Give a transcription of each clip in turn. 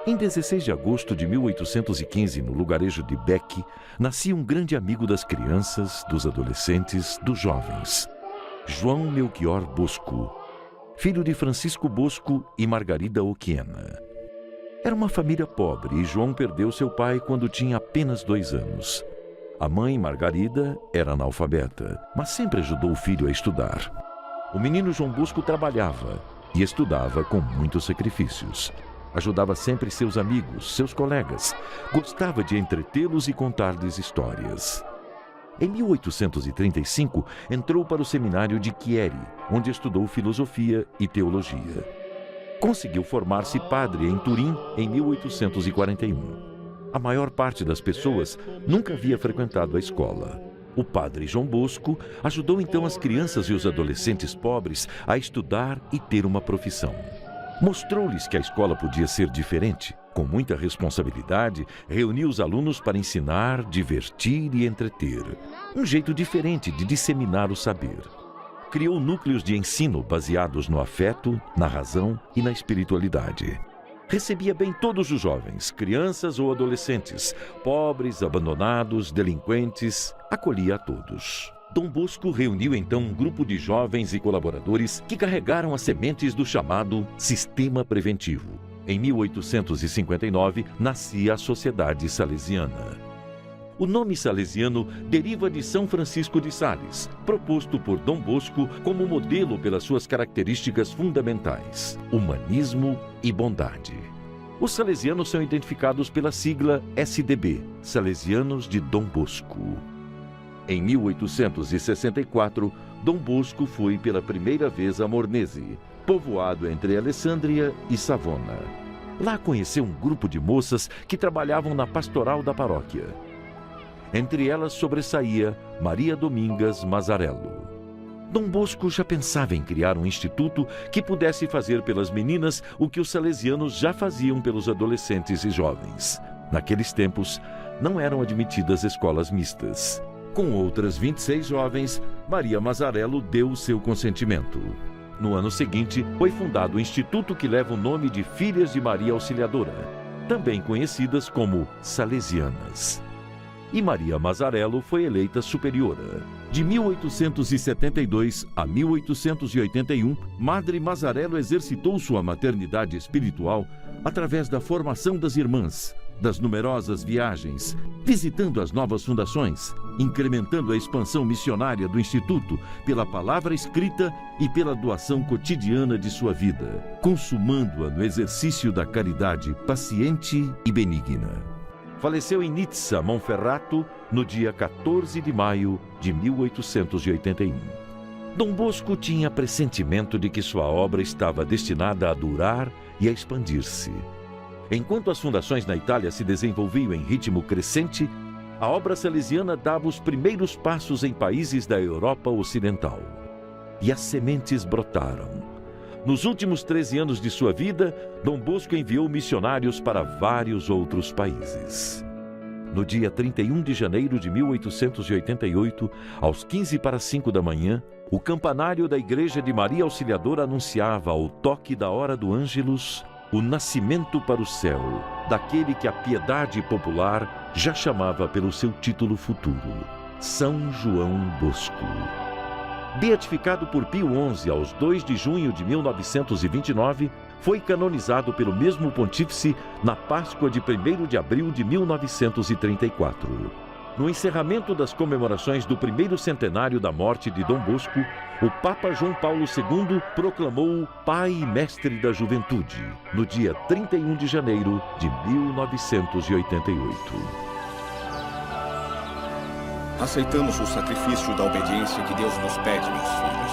Em 16 de agosto de 1815, no lugarejo de Bec, nascia um grande amigo das crianças, dos adolescentes, dos jovens. João Melchior Bosco, filho de Francisco Bosco e Margarida Oquiena. Era uma família pobre e João perdeu seu pai quando tinha apenas 2 anos. A mãe, Margarida, era analfabeta, mas sempre ajudou o filho a estudar. O menino João Bosco trabalhava e estudava com muitos sacrifícios. Ajudava sempre seus amigos, seus colegas. Gostava de entretê-los e contar-lhes histórias. Em 1835, entrou para o seminário de Chieri, onde estudou filosofia e teologia. Conseguiu formar-se padre em Turim em 1841. A maior parte das pessoas nunca havia frequentado a escola. O padre João Bosco ajudou então as crianças e os adolescentes pobres a estudar e ter uma profissão. Mostrou-lhes que a escola podia ser diferente. Com muita responsabilidade, reuniu os alunos para ensinar, divertir e entreter. Um jeito diferente de disseminar o saber. Criou núcleos de ensino baseados no afeto, na razão e na espiritualidade. Recebia bem todos os jovens, crianças ou adolescentes, pobres, abandonados, delinquentes, acolhia a todos. Dom Bosco reuniu então um grupo de jovens e colaboradores que carregaram as sementes do chamado Sistema Preventivo. Em 1859, nascia a Sociedade Salesiana. O nome salesiano deriva de São Francisco de Sales, proposto por Dom Bosco como modelo pelas suas características fundamentais: humanismo e bondade. Os salesianos são identificados pela sigla SDB, Salesianos de Dom Bosco. Em 1864, Dom Bosco foi pela primeira vez a Mornese, povoado entre Alessandria e Savona. Lá conheceu um grupo de moças que trabalhavam na pastoral da paróquia. Entre elas sobressaía Maria Domingas Mazarello. Dom Bosco já pensava em criar um instituto que pudesse fazer pelas meninas o que os salesianos já faziam pelos adolescentes e jovens. Naqueles tempos, não eram admitidas escolas mistas. Com outras 26 jovens, Maria Mazarello deu o seu consentimento. No ano seguinte, foi fundado o instituto que leva o nome de Filhas de Maria Auxiliadora, também conhecidas como Salesianas. E Maria Mazarello foi eleita superiora. De 1872 a 1881, Madre Mazarello exercitou sua maternidade espiritual através da formação das irmãs, das numerosas viagens, visitando as novas fundações, incrementando a expansão missionária do Instituto pela palavra escrita e pela doação cotidiana de sua vida, consumando-a no exercício da caridade paciente e benigna. Faleceu em Nizza, Monferrato, no dia 14 de maio de 1881. Dom Bosco tinha pressentimento de que sua obra estava destinada a durar e a expandir-se. Enquanto as fundações na Itália se desenvolviam em ritmo crescente, a obra salesiana dava os primeiros passos em países da Europa Ocidental. E as sementes brotaram. Nos últimos 13 anos de sua vida, Dom Bosco enviou missionários para vários outros países. No dia 31 de janeiro de 1888, às 5:45 da manhã, o campanário da Igreja de Maria Auxiliadora anunciava, ao toque da hora do Ângelus, o nascimento para o céu daquele que a piedade popular já chamava pelo seu título futuro, São João Bosco. Beatificado por Pio XI aos 2 de junho de 1929, foi canonizado pelo mesmo pontífice na Páscoa de 1º de abril de 1934. No encerramento das comemorações do primeiro centenário da morte de Dom Bosco, o Papa João Paulo II proclamou-o Pai e Mestre da Juventude, no dia 31 de janeiro de 1988. Aceitamos o sacrifício da obediência que Deus nos pede, meus filhos.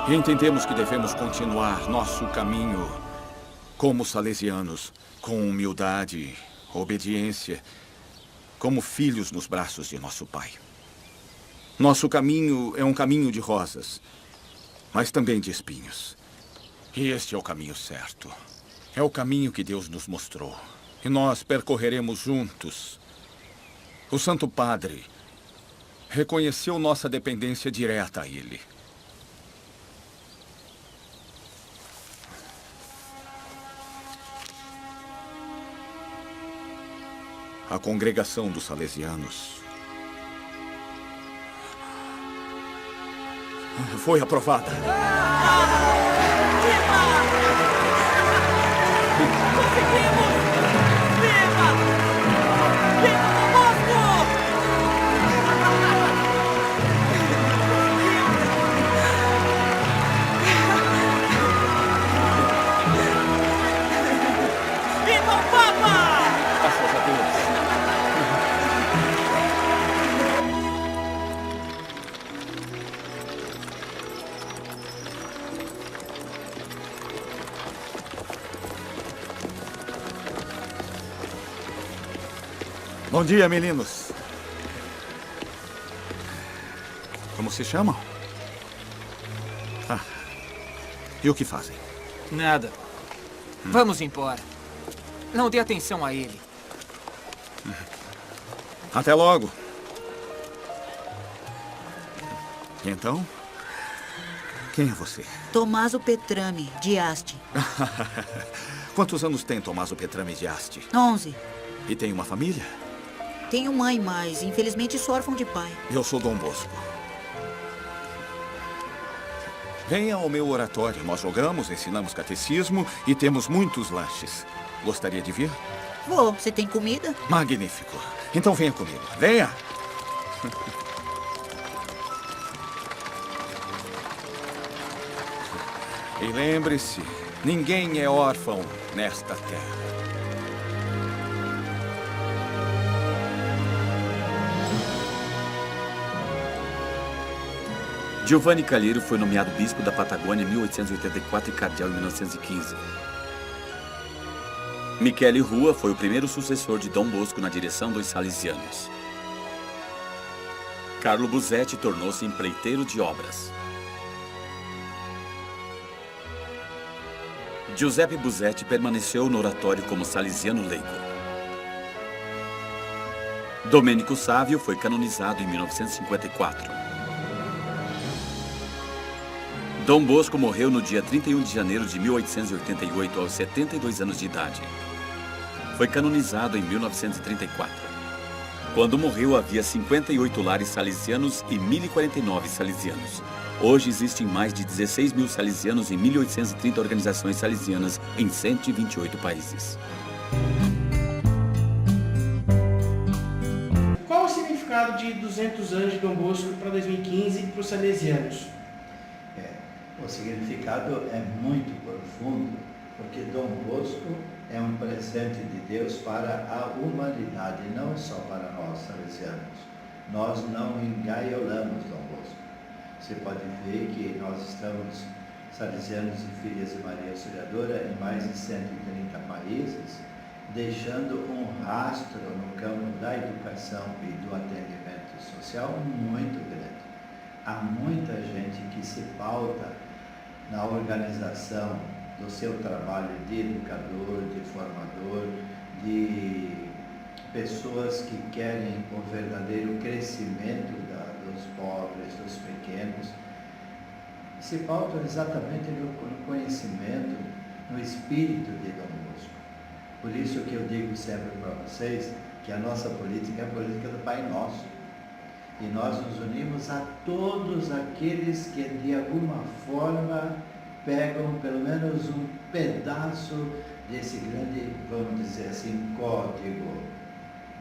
E entendemos que devemos continuar nosso caminho como salesianos, com humildade, obediência, como filhos nos braços de nosso Pai. Nosso caminho é um caminho de rosas, mas também de espinhos. E este é o caminho certo. É o caminho que Deus nos mostrou. E nós percorreremos juntos. O Santo Padre reconheceu nossa dependência direta a Ele. A congregação dos salesianos foi aprovada. Conseguimos! Viva! Viva Dom Bosco! Viva o Papa! Graças a Deus. Bom dia, meninos. Como se chamam? Ah, e o que fazem? Nada. Vamos embora. Não dê atenção a ele. Até logo. E então? Quem é você? Tommaso Petrami, de Asti. Quantos anos tem Tommaso Petrami de Asti? 11. E tem uma família? Tenho mãe, mas infelizmente sou órfão de pai. Eu sou Dom Bosco. Venha ao meu oratório. Nós jogamos, ensinamos catecismo e temos muitos lanches. Gostaria de vir? Vou, você tem comida? Magnífico. Então venha comigo. Venha! E lembre-se, ninguém é órfão nesta terra. Giovanni Calheiro foi nomeado bispo da Patagônia em 1884 e cardeal em 1915. Michele Rua foi o primeiro sucessor de Dom Bosco na direção dos salesianos. Carlo Busetti tornou-se empreiteiro de obras. Giuseppe Busetti permaneceu no oratório como salesiano leigo. Domênico Sávio foi canonizado em 1954. Dom Bosco morreu no dia 31 de janeiro de 1888, aos 72 anos de idade. Foi canonizado em 1934. Quando morreu, havia 58 lares salesianos e 1.049 salesianos. Hoje existem mais de 16 mil salesianos em 1.830 organizações salesianas em 128 países. Qual o significado de 200 anos de Dom Bosco para 2015 para os salesianos? O significado é muito profundo, porque Dom Bosco é um presente de Deus para a humanidade, não só para nós, salesianos. Nós não engaiolamos Dom Bosco. Você pode ver que nós estamos, salesianos e filhas de Maria Auxiliadora, em mais de 130 países, deixando um rastro no campo da educação e do atendimento social muito grande. Há muita gente que se pauta na organização do seu trabalho de educador, de formador, de pessoas que querem o verdadeiro crescimento dos pobres, dos pequenos, se pautam exatamente no conhecimento, no espírito de Dom Bosco. Por isso que eu digo sempre para vocês que a nossa política é a política do Pai Nosso. E nós nos unimos a todos aqueles que de alguma forma pegam pelo menos um pedaço desse grande, vamos dizer assim, código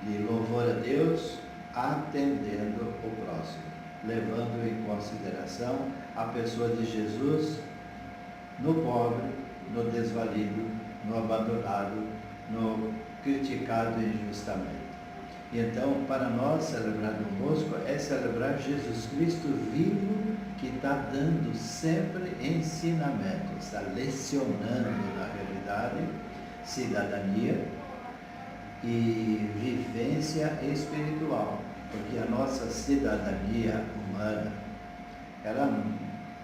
de louvor a Deus, atendendo o próximo, levando em consideração a pessoa de Jesus no pobre, no desvalido, no abandonado, no criticado injustamente. E então, para nós, celebrar Dom Bosco é celebrar Jesus Cristo vivo, que está dando sempre ensinamento, está lecionando, na realidade, cidadania e vivência espiritual. Porque a nossa cidadania humana, ela não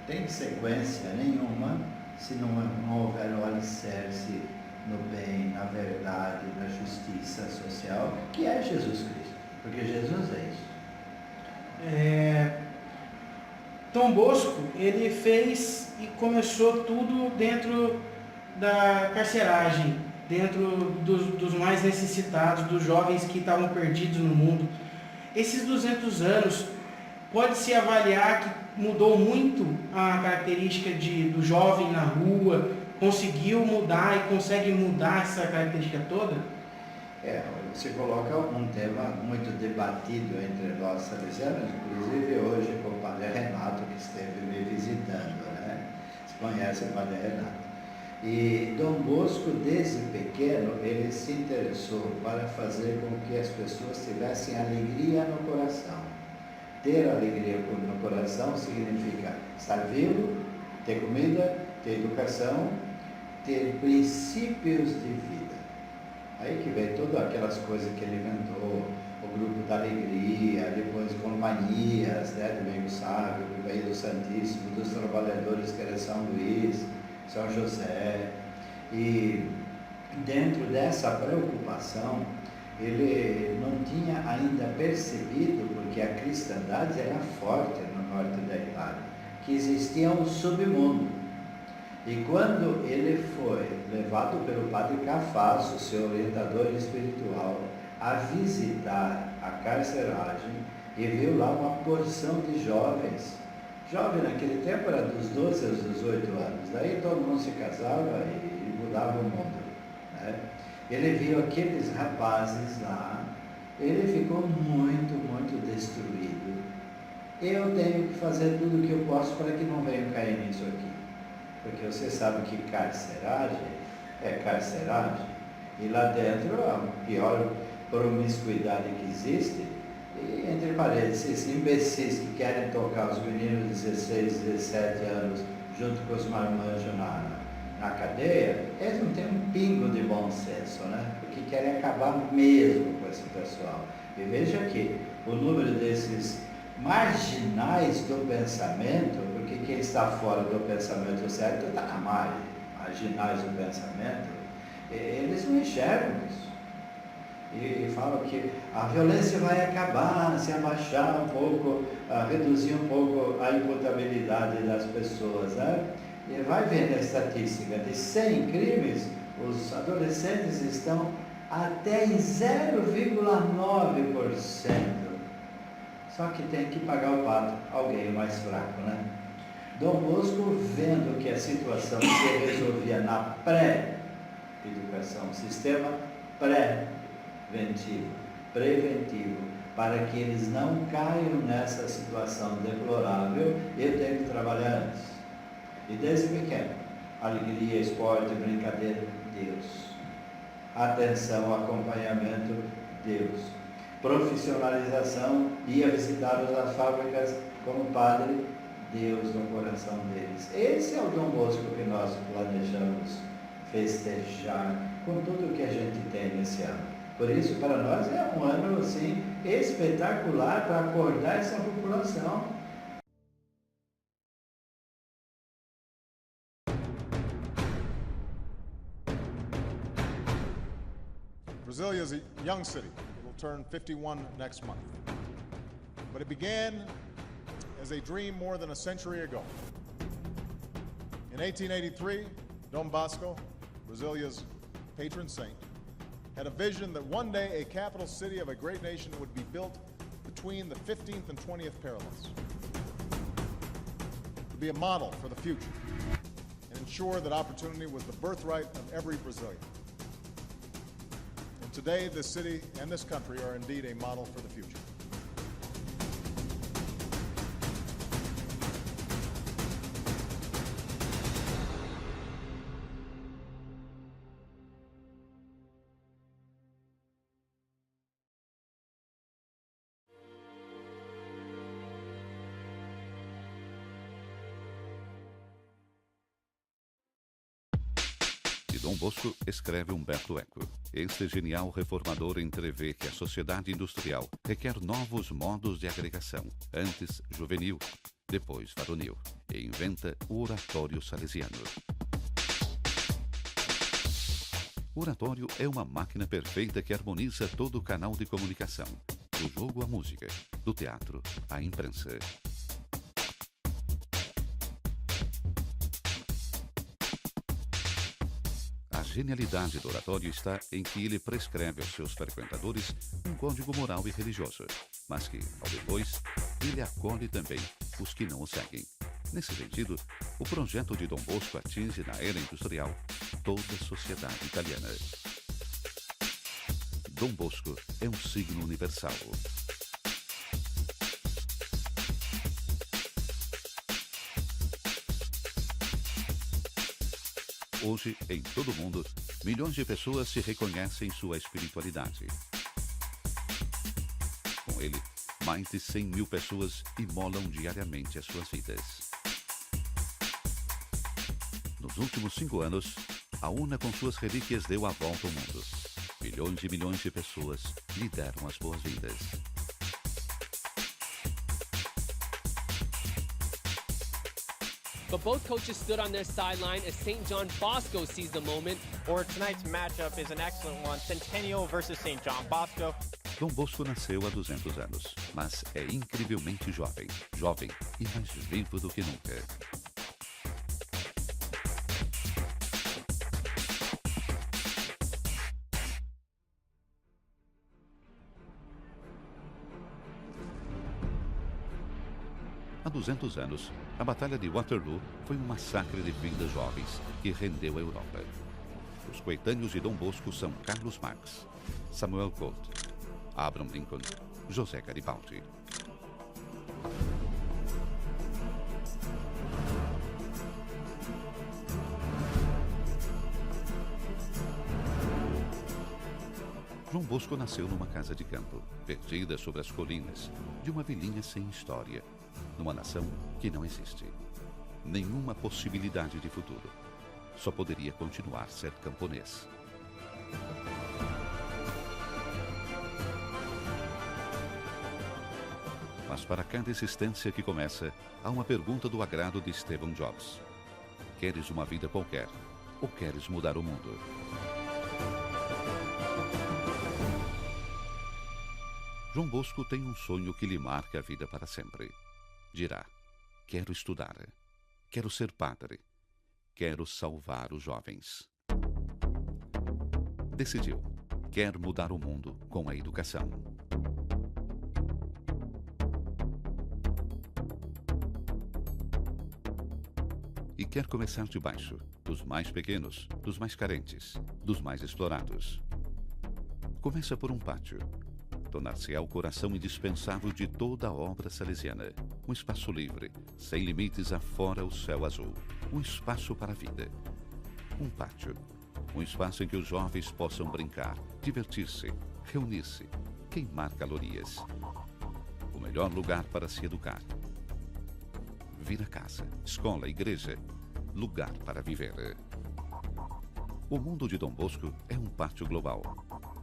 tem sequência nenhuma se não houver o alicerce no bem, na verdade, na justiça social, que é Jesus Cristo, porque Jesus é isso. Dom Bosco, ele fez e começou tudo dentro da carceragem, dentro dos mais necessitados, dos jovens que estavam perdidos no mundo. Esses 200 anos, pode-se avaliar que mudou muito a característica do jovem na rua, conseguiu mudar e consegue mudar essa característica toda? Você coloca um tema muito debatido entre nós salesianos, inclusive hoje com o padre Renato, que esteve me visitando, né? Você conhece o padre Renato. E Dom Bosco, desde pequeno, ele se interessou para fazer com que as pessoas tivessem alegria no coração. Ter alegria no coração significa estar vivo, ter comida, ter educação, ter princípios de vida. Aí que vem todas aquelas coisas que ele inventou, o grupo da alegria, depois Companhias, né, do Meio Sábio, do Meio do Santíssimo, dos Trabalhadores, que era São Luís, São José. E dentro dessa preocupação, ele não tinha ainda percebido, porque a cristandade era forte no norte da Itália, que existia um submundo. E quando ele foi levado pelo padre Cafasso, seu orientador espiritual, a visitar a carceragem, e viu lá uma porção de jovens. Jovem naquele tempo era dos 12 aos 18 anos, daí todo mundo se casava e mudava o mundo, né? Ele viu aqueles rapazes lá, ele ficou muito, muito destruído. Eu tenho que fazer tudo o que eu posso para que não venham cair nisso aqui. Porque você sabe que carceragem é carceragem. E lá dentro a pior promiscuidade que existe. E entre parênteses, esses imbecis que querem tocar os meninos de 16, 17 anos junto com os marmanjos na cadeia, eles não têm um pingo de bom senso, né? Porque querem acabar mesmo com esse pessoal. E veja que o número desses marginais do pensamento, porque quem está fora do pensamento certo está na margem, marginais do pensamento, eles não enxergam isso. E falam que a violência vai acabar se abaixar um pouco, reduzir um pouco a imputabilidade das pessoas, né? E vai vendo a estatística, de 100 crimes, os adolescentes estão até em 0,9%. Só que tem que pagar o pato, alguém mais fraco, né? Dom Bosco, vendo que a situação se resolvia na pré-educação, sistema preventivo, para que eles não caiam nessa situação deplorável, eu tenho que trabalhar antes. E desde pequeno, alegria, esporte, brincadeira, Deus. Atenção, acompanhamento, Deus. Profissionalização, ia visitá-los nas fábricas como padre, Deus no coração deles. Esse é o Dom Bosco que nós planejamos festejar com tudo que a gente tem nesse ano. Por isso, para nós é um ano assim, espetacular para acordar essa população. Brasilia is a young city. It will turn 51 next month. But it began as a dream more than a century ago. In 1883, Dom Bosco, Brasilia's patron saint, had a vision that one day a capital city of a great nation would be built between the 15th and 20th parallels. To be a model for the future and ensure that opportunity was the birthright of every Brazilian. And today, this city and this country are indeed a model for the future. Dom Bosco escreve Humberto Eco. Este genial reformador entrevê que a sociedade industrial requer novos modos de agregação, antes juvenil, depois varonil, e inventa o oratório salesiano. O oratório é uma máquina perfeita que harmoniza todo o canal de comunicação, do jogo à música, do teatro à imprensa. A genialidade do oratório está em que ele prescreve aos seus frequentadores um código moral e religioso, mas que, ao depois, ele acolhe também os que não o seguem. Nesse sentido, o projeto de Dom Bosco atinge na era industrial toda a sociedade italiana. Dom Bosco é um signo universal. Hoje, em todo o mundo, milhões de pessoas se reconhecem em sua espiritualidade. Com ele, mais de 100 mil pessoas imolam diariamente as suas vidas. Nos últimos 5 anos, a Una com suas relíquias deu a volta ao mundo. Milhões e milhões de pessoas lhe deram as boas-vindas. But both coaches stood on their sideline as St. John Bosco seized the moment. Or tonight's matchup is an excellent one, Centennial versus St. John Bosco. Dom Bosco nasceu há 200 anos, mas é incrivelmente jovem. Jovem e mais vivo do que nunca. Há 200 anos, a Batalha de Waterloo foi um massacre de vidas jovens que rendeu a Europa. Os coetâneos de Dom Bosco são Carlos Marx, Samuel Colt, Abraham Lincoln, José Garibaldi. João Bosco nasceu numa casa de campo, perdida sobre as colinas, de uma vilinha sem história, numa nação que não existe. Nenhuma possibilidade de futuro. Só poderia continuar a ser camponês. Mas para cada existência que começa, há uma pergunta do agrado de Stephen Jobs. Queres uma vida qualquer ou queres mudar o mundo? João Bosco tem um sonho que lhe marca a vida para sempre. Dirá: quero estudar, quero ser padre, quero salvar os jovens. Decidiu: quer mudar o mundo com a educação. E quer começar de baixo, dos mais pequenos, dos mais carentes, dos mais explorados. Começa por um pátio. Tornar-se-á o coração indispensável de toda a obra salesiana. Um espaço livre, sem limites afora o céu azul. Um espaço para a vida. Um pátio. Um espaço em que os jovens possam brincar, divertir-se, reunir-se, queimar calorias. O melhor lugar para se educar. Vira casa, escola, igreja. Lugar para viver. O mundo de Dom Bosco é um pátio global.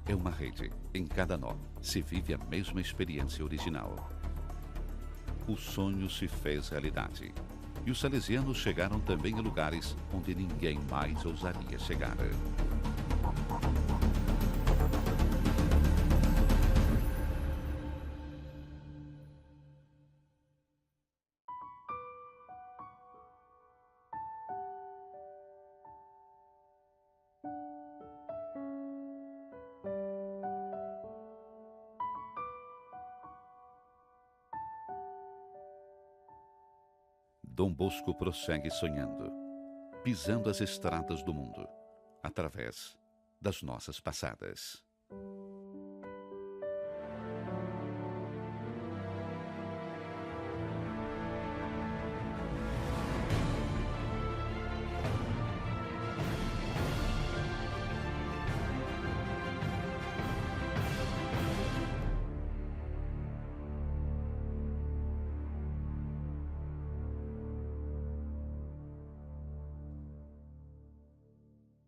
É uma rede. Em cada nó se vive a mesma experiência original. O sonho se fez realidade. E os salesianos chegaram também a lugares onde ninguém mais ousaria chegar. Dom Bosco prossegue sonhando, pisando as estradas do mundo, através das nossas passadas.